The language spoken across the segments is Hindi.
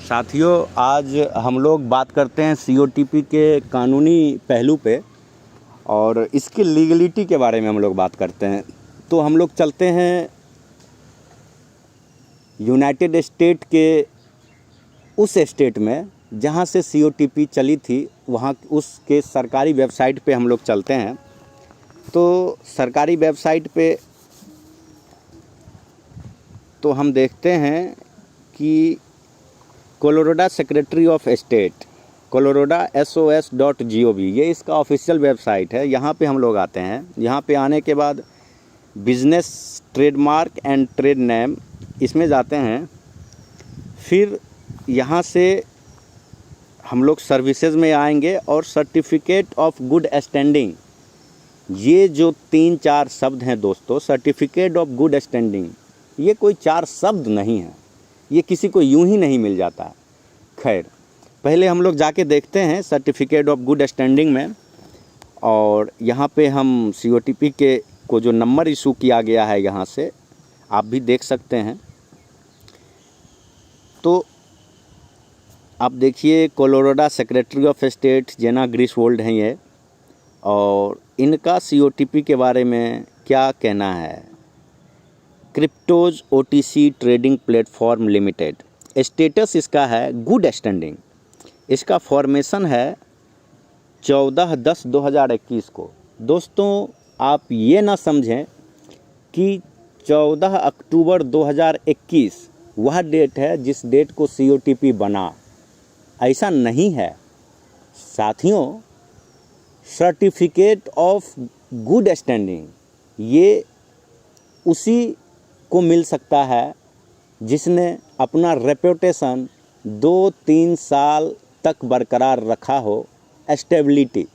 साथियों, आज हम लोग बात करते हैं सीओटीपी के कानूनी पहलू पे और इसकी लीगलिटी के बारे में हम लोग बात करते हैं। तो हम लोग चलते हैं यूनाइटेड स्टेट के उस स्टेट में जहाँ से सीओटीपी चली थी, वहाँ उसके सरकारी वेबसाइट पे हम लोग चलते हैं। तो सरकारी वेबसाइट पे तो हम देखते हैं कि Colorado secretary of state Colorado SOS.gov ये इसका ऑफिशियल वेबसाइट है। यहाँ पे हम लोग आते हैं। यहाँ पे आने के बाद business trademark and trade name इसमें जाते हैं। फिर यहाँ से हम लोग सर्विसेज में आएंगे और सर्टिफिकेट ऑफ गुड स्टैंडिंग, ये जो 3-4 शब्द हैं दोस्तों, सर्टिफिकेट ऑफ गुड स्टैंडिंग, ये कोई 4 शब्द नहीं है, ये किसी को यूं ही नहीं मिल जाता। खैर, पहले हम लोग जाके देखते हैं सर्टिफिकेट ऑफ गुड स्टैंडिंग में, और यहाँ पे हम सीओटीपी के को जो नंबर इशू किया गया है यहाँ से आप भी देख सकते हैं। तो आप देखिए, कोलोराडो सेक्रेटरी ऑफ स्टेट जेना ग्रीसवोल्ड हैं ये, और इनका सीओटीपी के बारे में क्या कहना है। Cryptos OTC trading platform limited, status इसका है गुड स्टैंडिंग। इसका फॉर्मेशन है 14/10/2021 को। दोस्तों, आप ये ना समझें कि 14 अक्टूबर 2021 वह डेट है जिस डेट को सीओटीपी बना, ऐसा नहीं है साथियों। सर्टिफिकेट ऑफ गुड स्टैंडिंग ये उसी को मिल सकता है जिसने अपना रेपुटेशन 2-3 साल तक बरकरार रखा हो, स्टेबिलिटी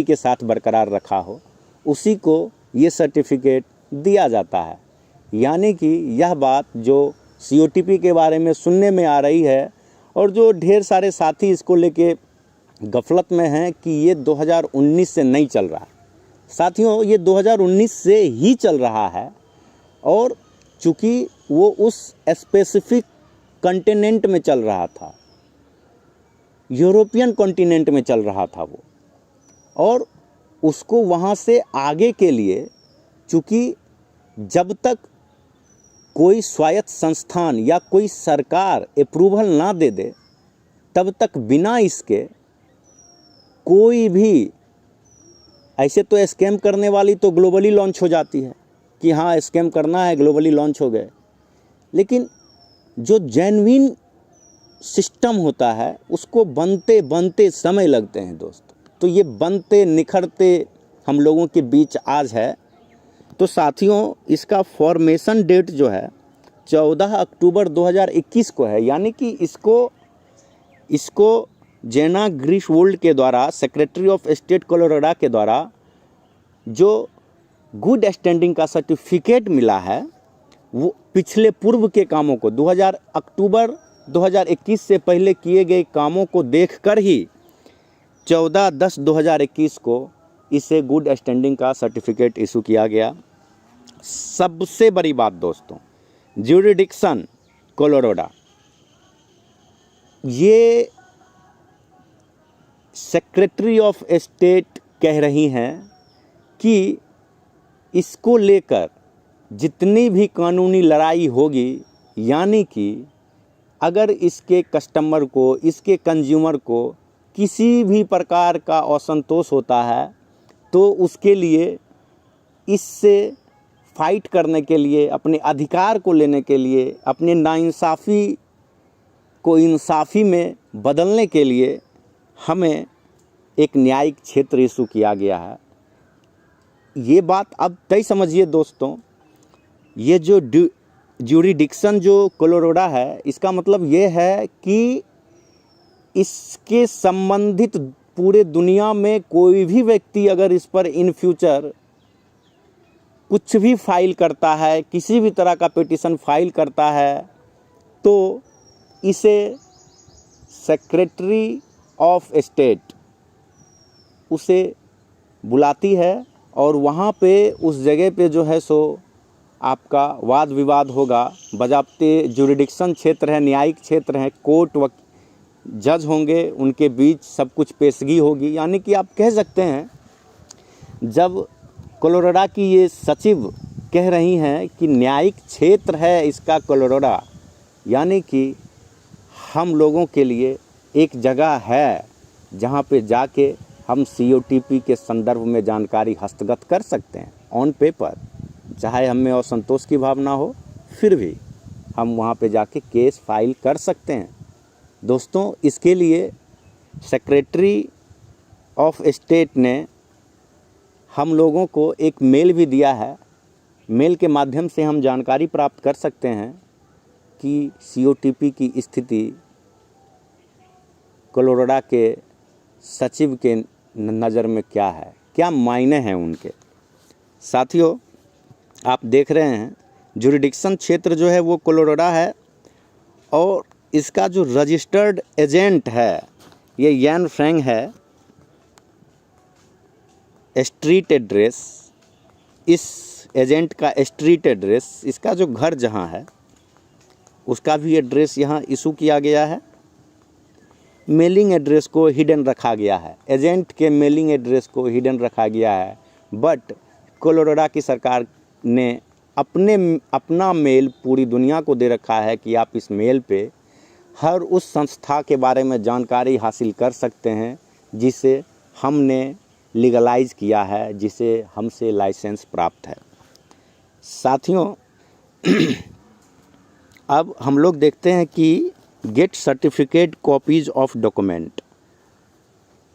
के साथ बरकरार रखा हो, उसी को ये सर्टिफिकेट दिया जाता है। यानी कि यह बात जो सीओटीपी के बारे में सुनने में आ रही है और जो ढेर सारे साथी इसको लेके गफलत में हैं कि ये 2019 से नहीं चल रहा है। साथियों, ये 2019 से ही चल रहा है, और चूँकि वो उस स्पेसिफिक कॉन्टिनेंट में चल रहा था, यूरोपियन कॉन्टिनेंट में चल रहा था वो, और उसको वहाँ से आगे के लिए, चूँकि जब तक कोई स्वायत्त संस्थान या कोई सरकार अप्रूवल ना दे दे, तब तक बिना इसके कोई भी, ऐसे तो स्कैम करने वाली तो ग्लोबली लॉन्च हो जाती है कि हाँ स्कैम करना है, ग्लोबली लॉन्च हो गए, लेकिन जो जेन्युइन सिस्टम होता है उसको बनते बनते समय लगते हैं दोस्तों। तो ये बनते निखरते हम लोगों के बीच आज है। तो साथियों, इसका फॉर्मेशन डेट जो है 14 अक्टूबर 2021 को है। यानी कि इसको जेना ग्रीसवोल्ड के द्वारा, सेक्रेटरी ऑफ स्टेट कोलोराडो के द्वारा जो गुड स्टैंडिंग का सर्टिफिकेट मिला है, वो पिछले पूर्व के कामों को 2000 अक्टूबर 2021 से पहले किए गए कामों को देखकर ही 14/10/2021 को इसे गुड स्टैंडिंग का सर्टिफिकेट इशू किया गया। सबसे बड़ी बात दोस्तों, ज्यूरिडिक्शन कोलोराडो, ये सेक्रेटरी ऑफ स्टेट कह रही हैं कि इसको लेकर जितनी भी कानूनी लड़ाई होगी, यानी कि अगर इसके कस्टमर को, इसके कंज्यूमर को किसी भी प्रकार का असंतोष होता है, तो उसके लिए, इससे फाइट करने के लिए, अपने अधिकार को लेने के लिए, अपने नाइंसाफ़ी को इंसाफ़ी में बदलने के लिए हमें एक न्यायिक क्षेत्र इशू किया गया है। ये बात अब तय समझिए दोस्तों, ये जो ज्यूरिडिक्शन जो कोलोराडो है, इसका मतलब ये है कि इसके संबंधित पूरे दुनिया में कोई भी व्यक्ति अगर इस पर इन फ्यूचर कुछ भी फाइल करता है, किसी भी तरह का पिटीशन फाइल करता है, तो इसे सेक्रेटरी ऑफ स्टेट उसे बुलाती है, और वहाँ पे उस जगह पे जो है सो आपका वाद विवाद होगा, बजाबते जुरिडिक्शन क्षेत्र है, न्यायिक क्षेत्र है, कोर्ट व जज होंगे, उनके बीच सब कुछ पेशगी होगी। यानी कि आप कह सकते हैं, जब कोलोराडो की ये सचिव कह रही हैं कि न्यायिक क्षेत्र है इसका कोलोराडो, यानी कि हम लोगों के लिए एक जगह है जहाँ पे जाके हम COTP के संदर्भ में जानकारी हस्तगत कर सकते हैं ऑन पेपर। चाहे हमें असंतोष की भावना हो, फिर भी हम वहाँ पे जाके केस फाइल कर सकते हैं। दोस्तों, इसके लिए सेक्रेटरी ऑफ स्टेट ने हम लोगों को एक मेल भी दिया है। मेल के माध्यम से हम जानकारी प्राप्त कर सकते हैं कि COTP की स्थिति कोलोराडो के सचिव के नज़र में क्या है, क्या मायने हैं उनके। साथियों, आप देख रहे हैं जुरिडिक्शन क्षेत्र जो है वो कोलोराडो है, और इसका जो रजिस्टर्ड एजेंट है ये यान फ्रैंक है। स्ट्रीट एड्रेस, इस एजेंट का स्ट्रीट एड्रेस, इसका जो घर जहां है उसका भी एड्रेस यहाँ इशू किया गया है। मेलिंग एड्रेस को हिडन रखा गया है, एजेंट के मेलिंग एड्रेस को हिडन रखा गया है। बट कोलोराडो की सरकार ने अपना मेल पूरी दुनिया को दे रखा है कि आप इस मेल पे हर उस संस्था के बारे में जानकारी हासिल कर सकते हैं जिसे हमने लीगलाइज किया है, जिसे हमसे लाइसेंस प्राप्त है। साथियों, अब हम लोग देखते हैं कि gate certificate copies of document,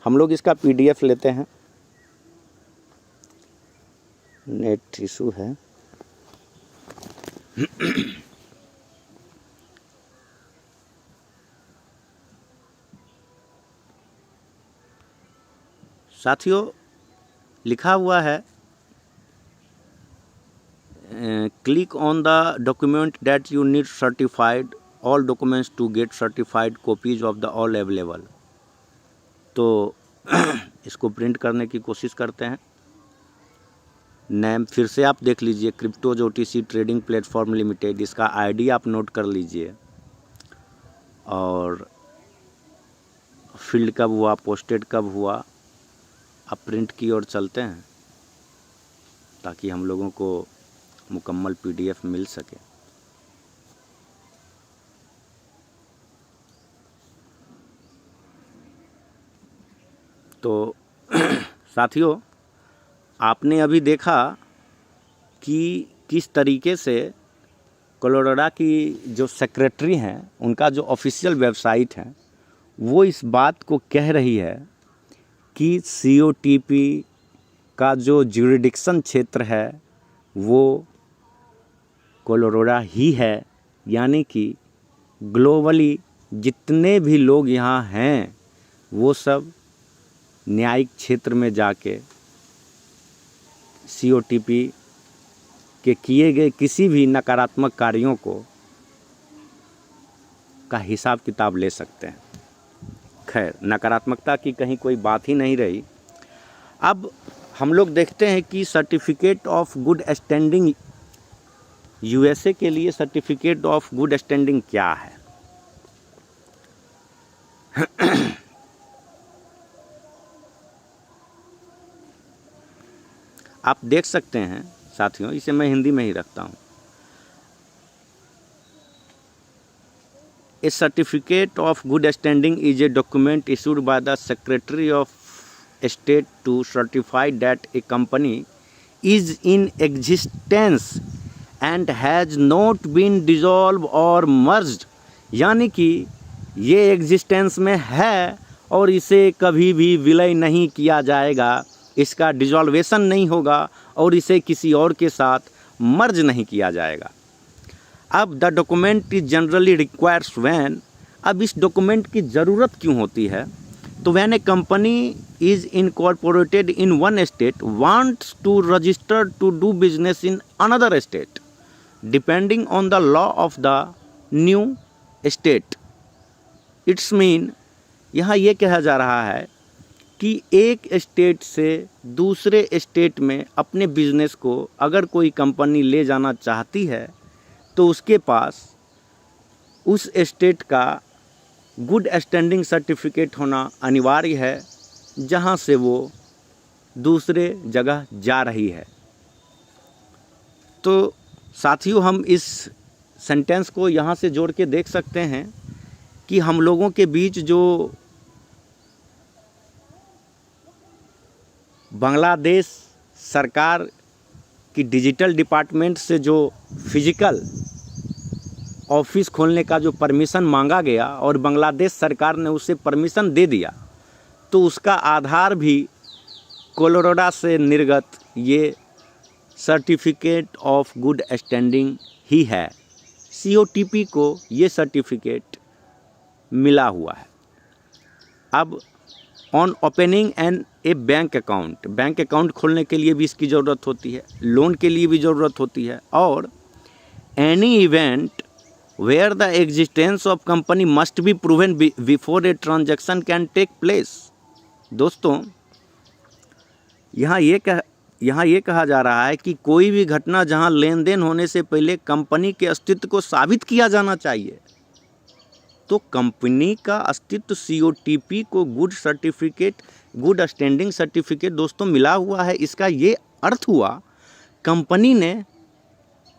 हम लोग इसका PDF लेते हैं। नेट इशू है। साथियों, लिखा हुआ है click on the document that you need certified all documents to get certified copies of the all available. तो इसको प्रिंट करने की कोशिश करते हैं। नेम फिर से आप देख लीजिए, cryptos OTC trading platform limited, इसका ID आप नोट कर लीजिए, और फील्ड कब हुआ, पोस्टेड कब हुआ। अब प्रिंट की ओर चलते हैं ताकि हम लोगों को मुकम्मल PDF मिल सके। तो साथियों, आपने अभी देखा कि किस तरीके से कोलोराडो की जो सेक्रेटरी हैं उनका जो ऑफिशियल वेबसाइट है वो इस बात को कह रही है कि COTP का जो ज्यूरिडिक्शन क्षेत्र है वो कोलोराडो ही है। यानी कि ग्लोबली जितने भी लोग यहाँ हैं वो सब न्यायिक क्षेत्र में जाके COTP के किए गए किसी भी नकारात्मक कार्यों को का हिसाब किताब ले सकते हैं। खैर, नकारात्मकता की कहीं कोई बात ही नहीं रही। अब हम लोग देखते हैं कि certificate of good standing, USA के लिए सर्टिफिकेट ऑफ गुड स्टैंडिंग क्या है। आप देख सकते हैं साथियों, इसे मैं हिंदी में ही रखता हूँ। A certificate of good standing is a document issued by the Secretary of State to certify that a company is in existence and has not been dissolved or merged। यानी कि ये एग्जिस्टेंस में है और इसे कभी भी विलय नहीं किया जाएगा, इसका डिजॉल्वेशन नहीं होगा और इसे किसी और के साथ मर्ज नहीं किया जाएगा। अब the document is generally requires when, अब इस डॉक्यूमेंट की ज़रूरत क्यों होती है, तो when a company is incorporated in one state wants to register to do business in another state depending on the law of the new state. It's mean यहाँ ये कहा जा रहा है कि एक स्टेट से दूसरे स्टेट में अपने बिजनेस को अगर कोई कंपनी ले जाना चाहती है तो उसके पास उस स्टेट का गुड स्टैंडिंग सर्टिफिकेट होना अनिवार्य है जहां से वो दूसरे जगह जा रही है। तो साथियों, हम इस सेंटेंस को यहाँ से जोड़ के देख सकते हैं कि हम लोगों के बीच जो बांग्लादेश सरकार की डिजिटल डिपार्टमेंट से जो फिजिकल ऑफिस खोलने का जो परमिशन मांगा गया और बांग्लादेश सरकार ने उसे परमिशन दे दिया, तो उसका आधार भी कोलोराडो से निर्गत ये सर्टिफिकेट ऑफ गुड स्टैंडिंग ही है। COTP को ये सर्टिफिकेट मिला हुआ है। अब on opening an a bank account खोलने के लिए भी इसकी ज़रूरत होती है, लोन के लिए भी ज़रूरत होती है, और any event where the existence of company must be proven before a transaction can take place. दोस्तों, यहाँ ये कहा जा रहा है कि कोई भी घटना जहाँ लेन देन होने से पहले कंपनी के अस्तित्व को साबित किया जाना चाहिए, तो कंपनी का अस्तित्व COTP को गुड स्टैंडिंग सर्टिफिकेट दोस्तों मिला हुआ है। इसका ये अर्थ हुआ कंपनी ने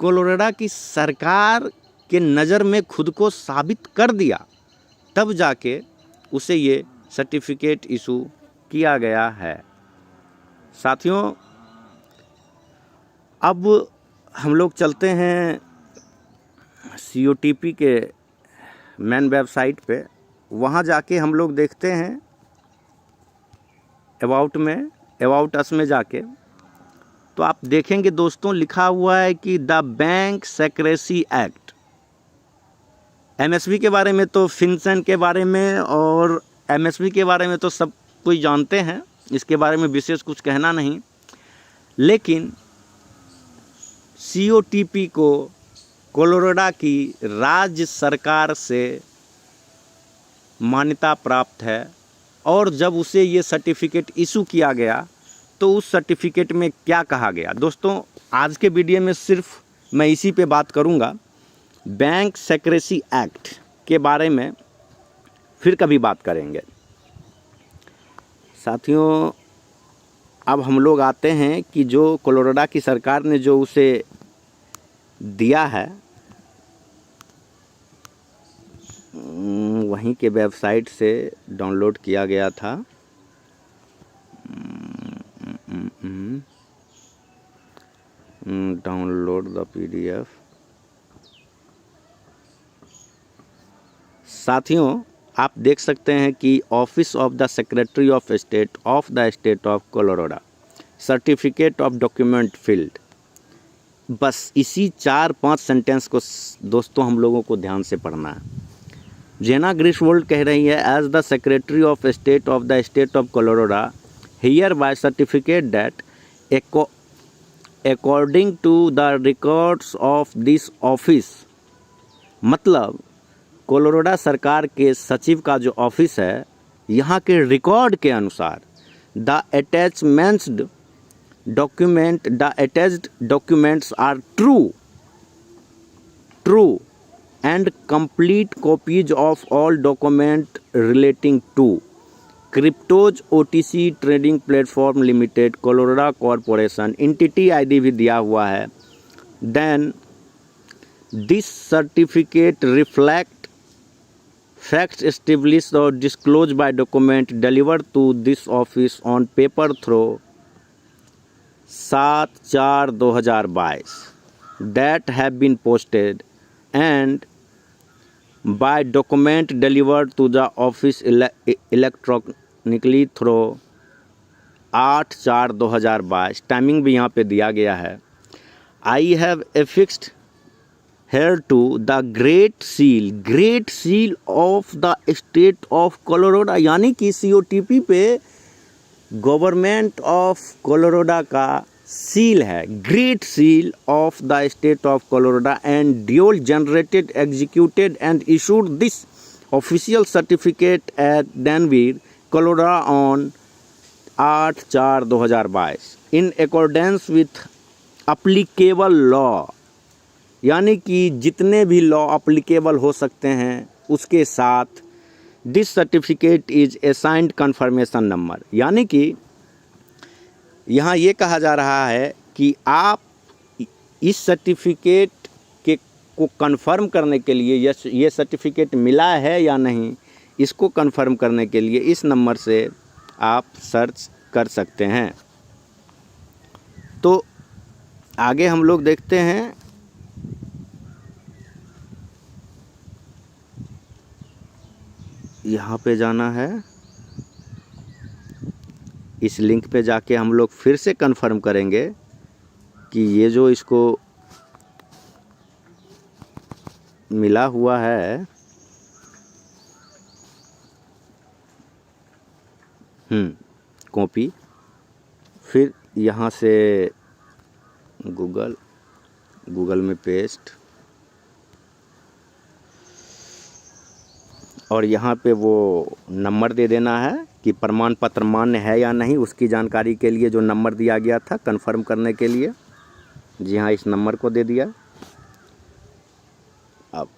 कोलोराडो की सरकार के नज़र में खुद को साबित कर दिया, तब जाके उसे ये सर्टिफिकेट इशू किया गया है। साथियों, अब हम लोग चलते हैं COTP के मेन वेबसाइट पे। वहाँ जाके हम लोग देखते हैं अबाउट अस में जाके, तो आप देखेंगे दोस्तों लिखा हुआ है कि the bank secrecy act. MSB के बारे में तो फिनसन के बारे में और MSB के बारे में तो सब कोई जानते हैं, इसके बारे में विशेष कुछ कहना नहीं, लेकिन COTP को कोलोराडो की राज्य सरकार से मान्यता प्राप्त है, और जब उसे ये सर्टिफिकेट इशू किया गया तो उस सर्टिफिकेट में क्या कहा गया। दोस्तों, आज के वीडियो में सिर्फ मैं इसी पे बात करूँगा, बैंक सेक्रेसी एक्ट के बारे में फिर कभी बात करेंगे। साथियों, अब हम लोग आते हैं कि जो कोलोराडो की सरकार ने जो उसे दिया है, वहीं के वेबसाइट से डाउनलोड किया गया था। Download the PDF। साथियों, आप देख सकते हैं कि office of the secretary of state of the state of Colorado, certificate of document field. बस इसी 4-5 सेंटेंस को दोस्तों हम लोगों को ध्यान से पढ़ना है। जेना ग्रिशवोल्ड कह रही है, as the secretary of state of the state of Colorado hereby certificate that according to the records of this office. मतलब कोलोराडो सरकार के सचिव का जो ऑफिस है, यहाँ के रिकॉर्ड के अनुसार the attached documents are true and complete copies of all document relating to Cryptos OTC Trading Platform Limited Colorado Corporation entity ID भी दिया हुआ है। Then this certificate reflect facts established or disclosed by document delivered to this office on paper through 7/4/2022 that have been posted and by document delivered to the office electronically through 8/4/2022। Timing भी यहाँ पे दिया गया है। I have affixed here to the great seal of the state of Colorado, यानी कि COTP पे गवर्नमेंट ऑफ कोलोराडो का सील है, great seal of the state of Colorado, and duly generated executed and issued this official certificate at Denver Colorado on 8/4/2022 in accordance with applicable law, यानी कि जितने भी लॉ अप्लीकेबल हो सकते हैं उसके साथ this certificate is assigned confirmation number, यानी कि यहाँ ये कहा जा रहा है कि आप इस सर्टिफिकेट के को कन्फर्म करने के लिए, ये सर्टिफिकेट मिला है या नहीं, इसको कन्फर्म करने के लिए इस नंबर से आप सर्च कर सकते हैं। तो आगे हम लोग देखते हैं। यहाँ पे जाना है, इस लिंक पे जाके हम लोग फिर से कंफर्म करेंगे कि ये जो इसको मिला हुआ है कॉपी, फिर यहाँ से गूगल में पेस्ट, और यहाँ पे वो नंबर दे देना है कि प्रमाण पत्र मान्य है या नहीं, उसकी जानकारी के लिए जो नंबर दिया गया था कंफर्म करने के लिए, जी हाँ, इस नंबर को दे दिया। अब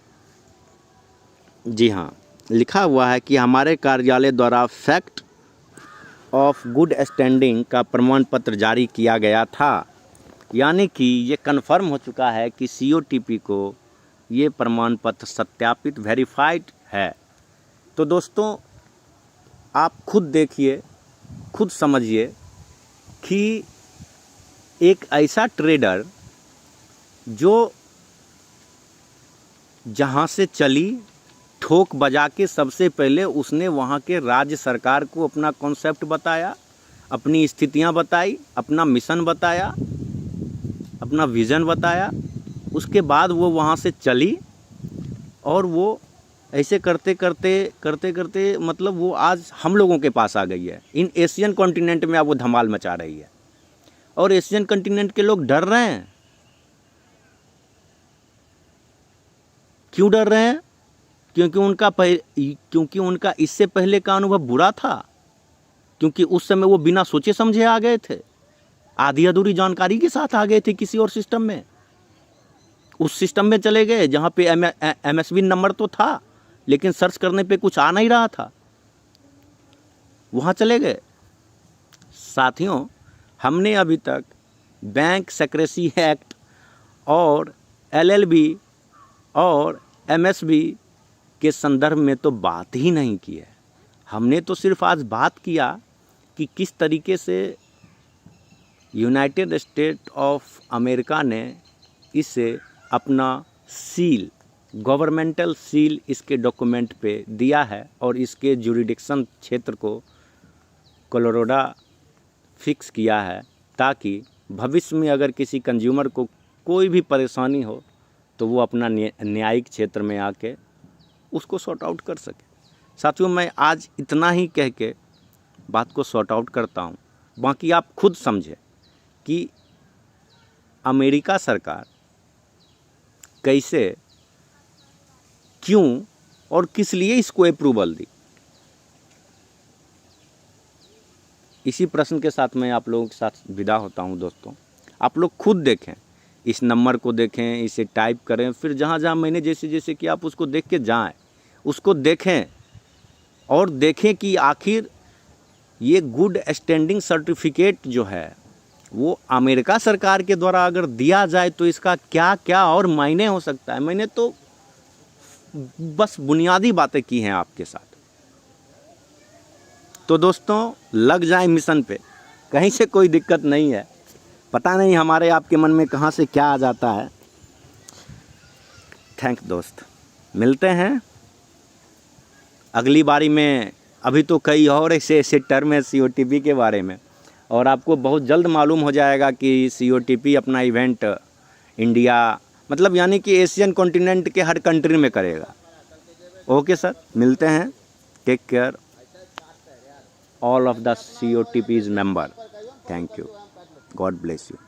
जी हाँ, लिखा हुआ है कि हमारे कार्यालय द्वारा फैक्ट ऑफ गुड स्टैंडिंग का प्रमाण पत्र जारी किया गया था, यानी कि ये कंफर्म हो चुका है कि COTP को ये प्रमाण पत्र सत्यापित वेरीफाइड है। तो दोस्तों, आप खुद देखिए, खुद समझिए कि एक ऐसा ट्रेडर जो जहाँ से चली ठोक बजा के सबसे पहले उसने वहाँ के राज्य सरकार को अपना कॉन्सेप्ट बताया, अपनी स्थितियाँ बताई, अपना मिशन बताया, अपना विज़न बताया। उसके बाद वो वहाँ से चली और वो ऐसे करते करते मतलब वो आज हम लोगों के पास आ गई है। इन एशियन कॉन्टिनेंट में अब वो धमाल मचा रही है और एशियन कॉन्टिनेंट के लोग डर रहे हैं। क्यों डर रहे हैं? क्योंकि उनका इससे पहले का अनुभव बुरा था, क्योंकि उस समय वो बिना सोचे समझे आ गए थे, आधी अधूरी जानकारी के साथ आ गए थे किसी और सिस्टम में। उस सिस्टम में चले गए जहाँ पे MSB नंबर तो था लेकिन सर्च करने पे कुछ आ नहीं रहा था, वहाँ चले गए। साथियों, हमने अभी तक बैंक सेक्रेसी एक्ट और LLB और MSB के संदर्भ में तो बात ही नहीं की है। हमने तो सिर्फ आज बात किया कि किस तरीके से यूनाइटेड स्टेट ऑफ अमेरिका ने इसे अपना सील, गवर्नमेंटल सील इसके डॉक्यूमेंट पे दिया है और इसके जुरिडिक्शन क्षेत्र को कोलोराडो फिक्स किया है, ताकि भविष्य में अगर किसी कंज्यूमर को कोई भी परेशानी हो तो वो अपना न्यायिक क्षेत्र में आके उसको सॉर्ट आउट कर सके। साथियों, मैं आज इतना ही कह के बात को सॉर्ट आउट करता हूँ। बाकी आप खुद समझें कि अमेरिका सरकार कैसे, क्यों और किस लिए इसको अप्रूवल दी। इसी प्रश्न के साथ मैं आप लोगों के साथ विदा होता हूं। दोस्तों, आप लोग खुद देखें, इस नंबर को देखें, इसे टाइप करें, फिर जहां जहां मैंने जैसे कि आप उसको देख के जाएं, उसको देखें और देखें कि आखिर ये गुड स्टैंडिंग सर्टिफिकेट जो है वो अमेरिका सरकार के द्वारा अगर दिया जाए तो इसका क्या क्या और मायने हो सकता है। मैंने तो बस बुनियादी बातें की हैं आपके साथ। तो दोस्तों, लग जाए मिशन पे, कहीं से कोई दिक्कत नहीं है। पता नहीं हमारे आपके मन में कहाँ से क्या आ जाता है। थैंक दोस्त, मिलते हैं अगली बारी में। अभी तो कई और ऐसे टर्म है COTP के बारे में, और आपको बहुत जल्द मालूम हो जाएगा कि COTP अपना इवेंट इंडिया, मतलब यानी कि एशियन कॉन्टिनेंट के हर कंट्री में करेगा। ओके सर, मिलते हैं। Take care all of the COTP's member. Thank you, god bless you.